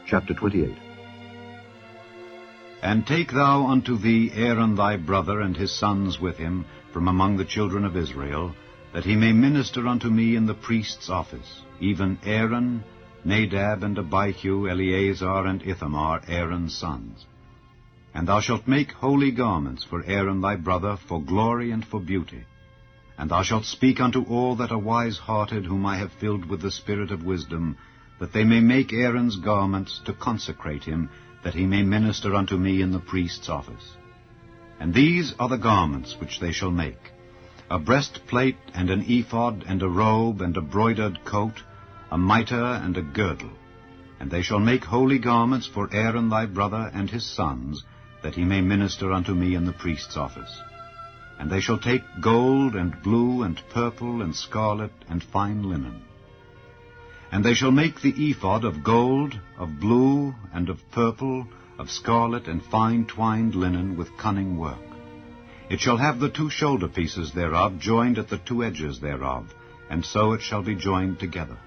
Chapter 28. And take thou unto thee Aaron thy brother and his sons with him from among the children of Israel, that he may minister unto me in the priest's office, even Aaron, Nadab, and Abihu, Eleazar, and Ithamar, Aaron's sons. And thou shalt make holy garments for Aaron thy brother, for glory and for beauty. And thou shalt speak unto all that are wise-hearted, whom I have filled with the spirit of wisdom, that they may make Aaron's garments to consecrate him, that he may minister unto me in the priest's office. And these are the garments which they shall make: a breastplate, and an ephod, and a robe, and a broidered coat, a mitre, and a girdle. And they shall make holy garments for Aaron thy brother and his sons, that he may minister unto me in the priest's office. And they shall take gold, and blue, and purple, and scarlet, and fine linen. And they shall make the ephod of gold, of blue, and of purple, of scarlet, and fine twined linen with cunning work. It shall have the 2 shoulder pieces thereof joined at the 2 edges thereof, and so it shall be joined together.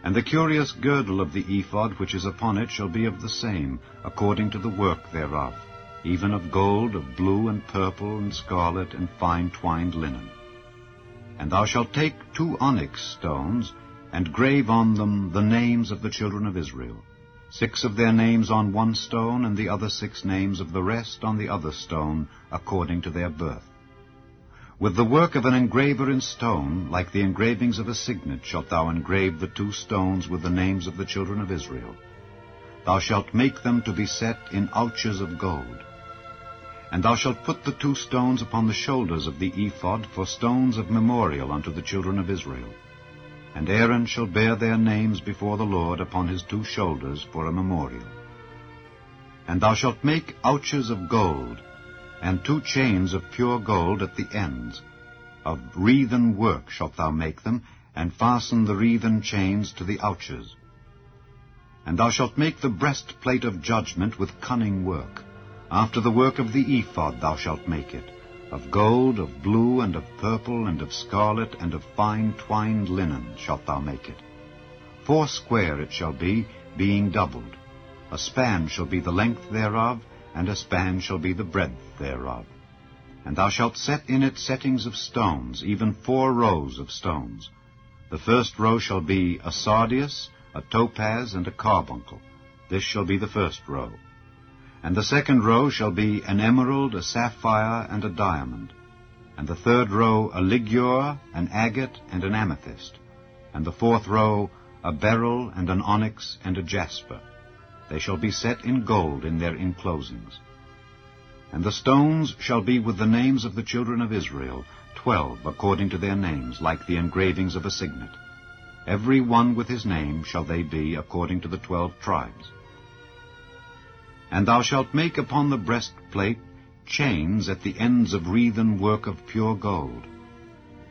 And the curious girdle of the ephod which is upon it shall be of the same, according to the work thereof, even of gold, of blue, and purple, and scarlet, and fine twined linen. And thou shalt take 2 onyx stones, and grave on them the names of the children of Israel, 6 of their names on one stone, and the other 6 names of the rest on the other stone, according to their birth. With the work of an engraver in stone, like the engravings of a signet, shalt thou engrave the 2 stones with the names of the children of Israel. Thou shalt make them to be set in ouches of gold. And thou shalt put the 2 stones upon the shoulders of the ephod for stones of memorial unto the children of Israel. And Aaron shall bear their names before the Lord upon his 2 shoulders for a memorial. And thou shalt make ouches of gold, and 2 chains of pure gold at the ends. Of wreathen work shalt thou make them, and fasten the wreathen chains to the ouches. And thou shalt make the breastplate of judgment with cunning work. After the work of the ephod thou shalt make it, of gold, of blue, and of purple, and of scarlet, and of fine twined linen shalt thou make it. 4 square it shall be, being doubled. A span shall be the length thereof, and a span shall be the breadth thereof. And thou shalt set in it settings of stones, even 4 rows of stones. The first row shall be a sardius, a topaz, and a carbuncle. This shall be the first row. And the second row shall be an emerald, a sapphire, and a diamond. And the third row a ligure, an agate, and an amethyst. And the 4th row a beryl, and an onyx, and a jasper. They shall be set in gold in their enclosings. And the stones shall be with the names of the children of Israel, 12 according to their names, like the engravings of a signet. Every one with his name shall they be, according to the 12 tribes. And thou shalt make upon the breastplate chains at the ends of wreathen work of pure gold.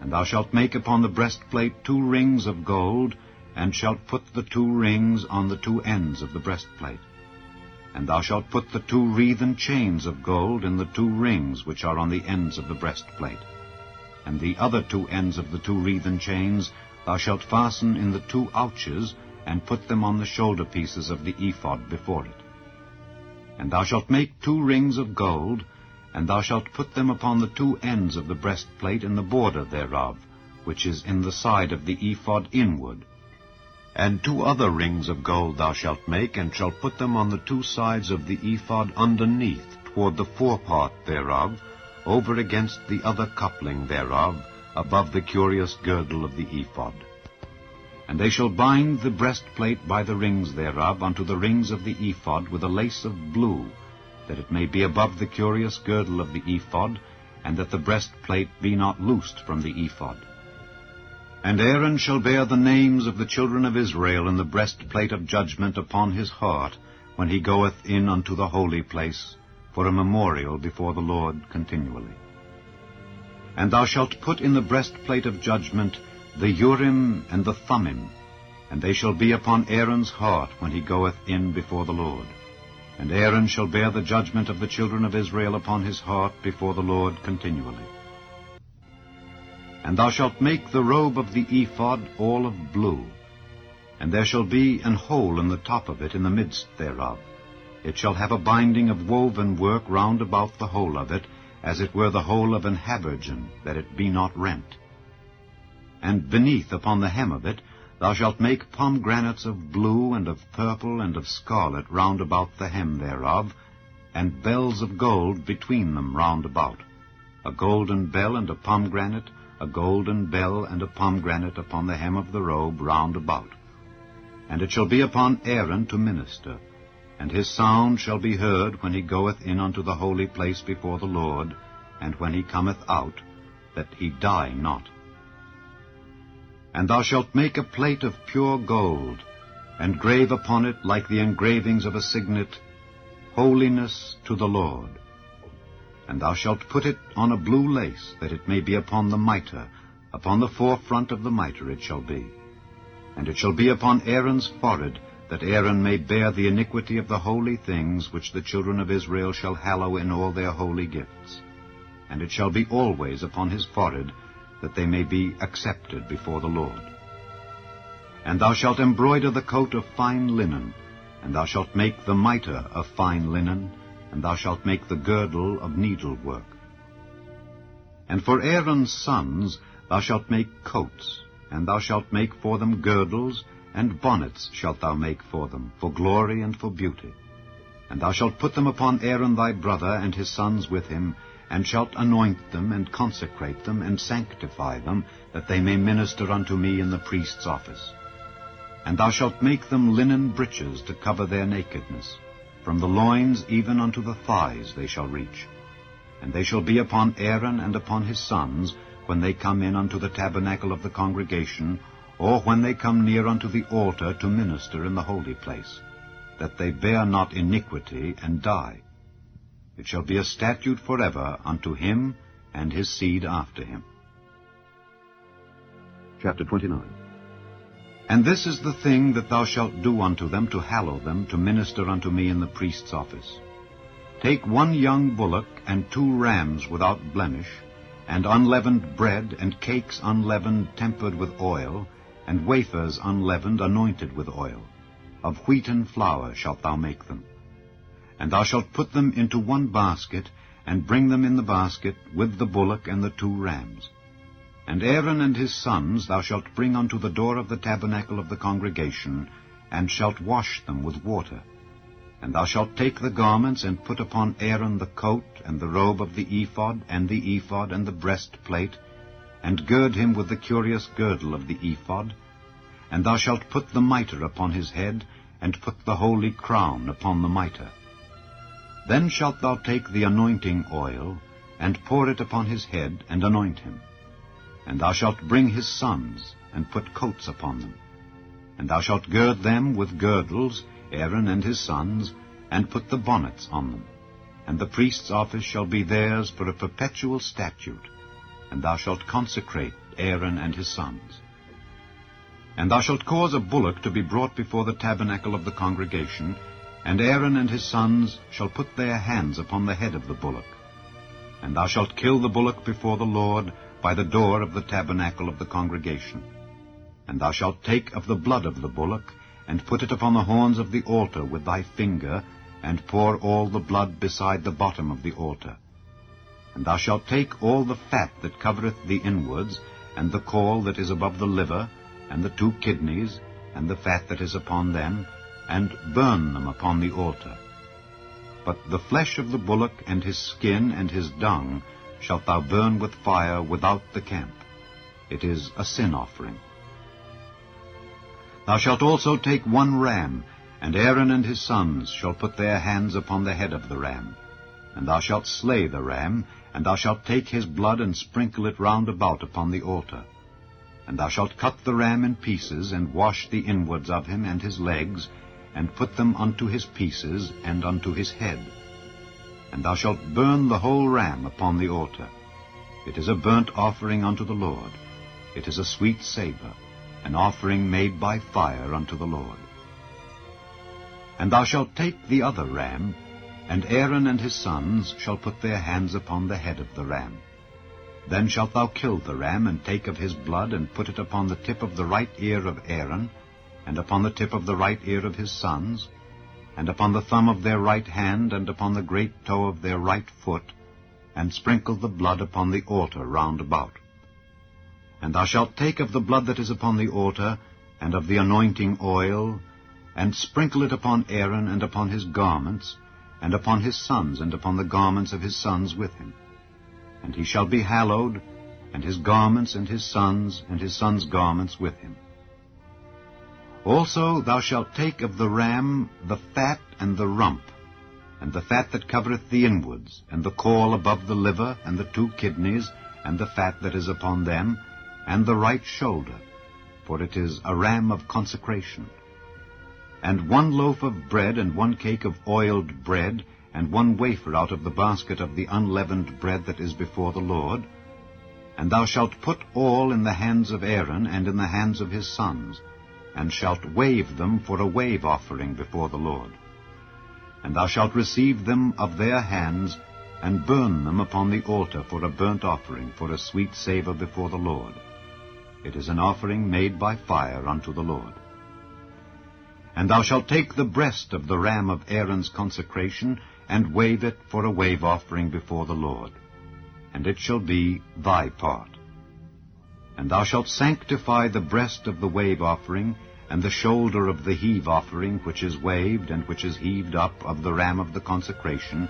And thou shalt make upon the breastplate 2 rings of gold, and shalt put the 2 rings on the 2 ends of the breastplate. And thou shalt put the 2 wreathen chains of gold in the 2 rings which are on the ends of the breastplate. And the other 2 ends of the 2 wreathen chains thou shalt fasten in the 2 ouches, and put them on the shoulder pieces of the ephod before it. And thou shalt make 2 rings of gold, and thou shalt put them upon the 2 ends of the breastplate in the border thereof, which is in the side of the ephod inward. And 2 other rings of gold thou shalt make, and shalt put them on the 2 sides of the ephod underneath, toward the forepart thereof, over against the other coupling thereof, above the curious girdle of the ephod. And they shall bind the breastplate by the rings thereof unto the rings of the ephod with a lace of blue, that it may be above the curious girdle of the ephod, and that the breastplate be not loosed from the ephod. And Aaron shall bear the names of the children of Israel in the breastplate of judgment upon his heart, when he goeth in unto the holy place, for a memorial before the Lord continually. And thou shalt put in the breastplate of judgment the Urim and the Thummim, and they shall be upon Aaron's heart when he goeth in before the Lord. And Aaron shall bear the judgment of the children of Israel upon his heart before the Lord continually. And thou shalt make the robe of the ephod all of blue. And there shall be an hole in the top of it in the midst thereof. It shall have a binding of woven work round about the whole of it, as it were the hole of an habergeon, that it be not rent. And beneath upon the hem of it thou shalt make pomegranates of blue, and of purple, and of scarlet round about the hem thereof, and bells of gold between them round about, a golden bell and a pomegranate, a golden bell and a pomegranate upon the hem of the robe round about. And it shall be upon Aaron to minister, and his sound shall be heard when he goeth in unto the holy place before the Lord, and when he cometh out, that he die not. And thou shalt make a plate of pure gold, and grave upon it, like the engravings of a signet, Holiness to the Lord. And thou shalt put it on a blue lace, that it may be upon the mitre, upon the forefront of the mitre it shall be. And it shall be upon Aaron's forehead, that Aaron may bear the iniquity of the holy things which the children of Israel shall hallow in all their holy gifts. And it shall be always upon his forehead, that they may be accepted before the Lord. And thou shalt embroider the coat of fine linen, and thou shalt make the mitre of fine linen, and thou shalt make the girdle of needlework. And for Aaron's sons thou shalt make coats, and thou shalt make for them girdles, and bonnets shalt thou make for them, for glory and for beauty. And thou shalt put them upon Aaron thy brother and his sons with him, and shalt anoint them, and consecrate them, and sanctify them, that they may minister unto me in the priest's office. And thou shalt make them linen breeches to cover their nakedness. From the loins even unto the thighs they shall reach. And they shall be upon Aaron and upon his sons, when they come in unto the tabernacle of the congregation, or when they come near unto the altar to minister in the holy place, that they bear not iniquity and die. It shall be a statute forever unto him and his seed after him. Chapter 29. And this is the thing that thou shalt do unto them, to hallow them, to minister unto me in the priest's office. Take 1 young bullock, and 2 rams without blemish, and unleavened bread, and cakes unleavened tempered with oil, and wafers unleavened anointed with oil. Of wheaten flour shalt thou make them. And thou shalt put them into 1 basket, and bring them in the basket with the bullock and the 2 rams. And Aaron and his sons thou shalt bring unto the door of the tabernacle of the congregation, and shalt wash them with water. And thou shalt take the garments, and put upon Aaron the coat, and the robe of the ephod, and the breastplate, and gird him with the curious girdle of the ephod. And thou shalt put the mitre upon his head, and put the holy crown upon the mitre. Then shalt thou take the anointing oil, and pour it upon his head, and anoint him. And thou shalt bring his sons, and put coats upon them. And thou shalt gird them with girdles, Aaron and his sons, and put the bonnets on them. And the priest's office shall be theirs for a perpetual statute, and thou shalt consecrate Aaron and his sons. And thou shalt cause a bullock to be brought before the tabernacle of the congregation, and Aaron and his sons shall put their hands upon the head of the bullock. And thou shalt kill the bullock before the Lord by the door of the tabernacle of the congregation. And thou shalt take of the blood of the bullock, and put it upon the horns of the altar with thy finger, and pour all the blood beside the bottom of the altar. And thou shalt take all the fat that covereth the inwards, and the caul that is above the liver, and the 2 kidneys, and the fat that is upon them, and burn them upon the altar. But the flesh of the bullock, and his skin, and his dung, shalt thou burn with fire without the camp. It is a sin offering. Thou shalt also take 1 ram, and Aaron and his sons shall put their hands upon the head of the ram. And thou shalt slay the ram, and thou shalt take his blood, and sprinkle it round about upon the altar. And thou shalt cut the ram in pieces, and wash the inwards of him and his legs, and put them unto his pieces, and unto his head. And thou shalt burn the whole ram upon the altar. It is a burnt offering unto the Lord. It is a sweet savour, an offering made by fire unto the Lord. And thou shalt take the other ram, and Aaron and his sons shall put their hands upon the head of the ram. Then shalt thou kill the ram, and take of his blood, and put it upon the tip of the right ear of Aaron, and upon the tip of the right ear of his sons, and upon the thumb of their right hand, and upon the great toe of their right foot, and sprinkle the blood upon the altar round about. And thou shalt take of the blood that is upon the altar, and of the anointing oil, and sprinkle it upon Aaron, and upon his garments, and upon his sons, and upon the garments of his sons with him. And he shall be hallowed, and his garments, and his sons' garments with him. Also thou shalt take of the ram the fat and the rump, and the fat that covereth the inwards, and the caul above the liver, and the 2 kidneys, and the fat that is upon them, and the right shoulder, for it is a ram of consecration. And 1 loaf of bread, and 1 cake of oiled bread, and 1 wafer out of the basket of the unleavened bread that is before the Lord. And thou shalt put all in the hands of Aaron, and in the hands of his sons, and shalt wave them for a wave offering before the Lord. And thou shalt receive them of their hands, and burn them upon the altar for a burnt offering, for a sweet savour before the Lord. It is an offering made by fire unto the Lord. And thou shalt take the breast of the ram of Aaron's consecration, and wave it for a wave offering before the Lord. And it shall be thy part. And thou shalt sanctify the breast of the wave offering, and the shoulder of the heave offering, which is waved, and which is heaved up, of the ram of the consecration,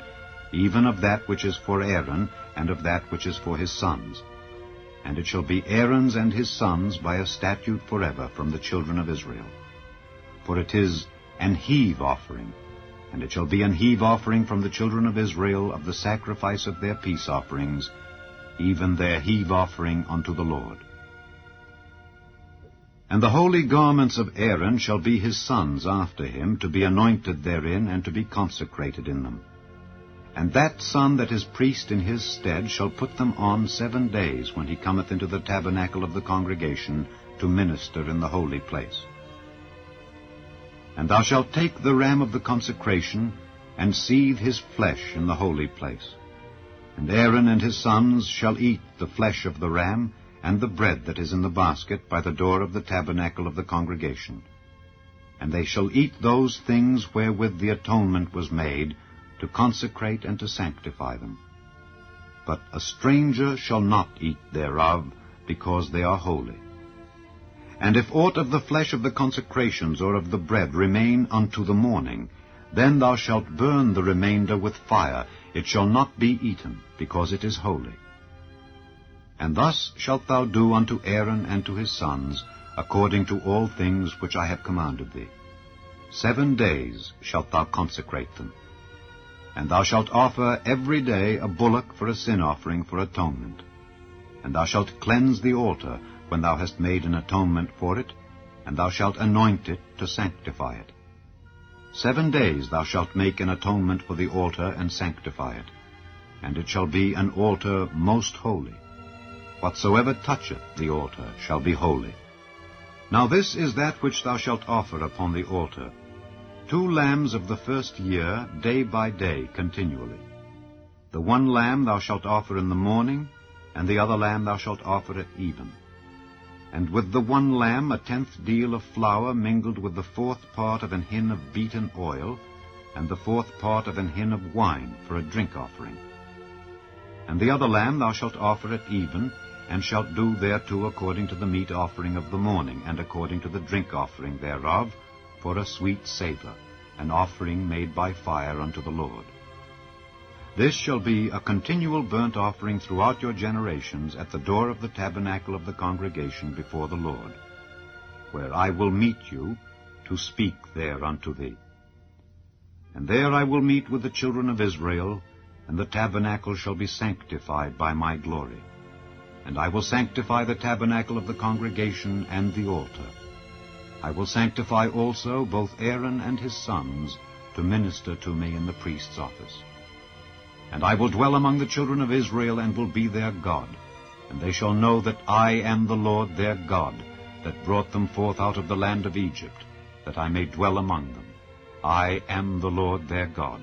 even of that which is for Aaron, and of that which is for his sons. And it shall be Aaron's and his sons by a statute forever from the children of Israel. For it is an heave offering, and it shall be an heave offering from the children of Israel of the sacrifice of their peace offerings, even their heave offering unto the Lord. And the holy garments of Aaron shall be his sons after him, to be anointed therein, and to be consecrated in them. And that son that is priest in his stead shall put them on 7 days, when he cometh into the tabernacle of the congregation, to minister in the holy place. And thou shalt take the ram of the consecration, and seethe his flesh in the holy place. And Aaron and his sons shall eat the flesh of the ram, and the bread that is in the basket by the door of the tabernacle of the congregation. And they shall eat those things wherewith the atonement was made, to consecrate and to sanctify them. But a stranger shall not eat thereof, because they are holy. And if aught of the flesh of the consecrations or of the bread remain unto the morning, then thou shalt burn the remainder with fire. It shall not be eaten, because it is holy. And thus shalt thou do unto Aaron and to his sons, according to all things which I have commanded thee. 7 days shalt thou consecrate them. And thou shalt offer every day a bullock for a sin offering for atonement. And thou shalt cleanse the altar when thou hast made an atonement for it, and thou shalt anoint it to sanctify it. 7 days thou shalt make an atonement for the altar and sanctify it, and it shall be an altar most holy. Whatsoever toucheth the altar shall be holy. Now this is that which thou shalt offer upon the altar: 2 lambs of the first year, day by day, continually. The 1 lamb thou shalt offer in the morning, and the other lamb thou shalt offer at even. And with the 1 lamb 1/10 deal of flour mingled with the 4th part of an hin of beaten oil, and the 4th part of an hin of wine for a drink offering. And the other lamb thou shalt offer at even, and shalt do thereto according to the meat offering of the morning, and according to the drink offering thereof, for a sweet savour, an offering made by fire unto the Lord. This shall be a continual burnt offering throughout your generations at the door of the tabernacle of the congregation before the Lord, where I will meet you to speak there unto thee. And there I will meet with the children of Israel, and the tabernacle shall be sanctified by my glory. And I will sanctify the tabernacle of the congregation and the altar. I will sanctify also both Aaron and his sons to minister to me in the priest's office. And I will dwell among the children of Israel, and will be their God. And they shall know that I am the Lord their God, that brought them forth out of the land of Egypt, that I may dwell among them. I am the Lord their God.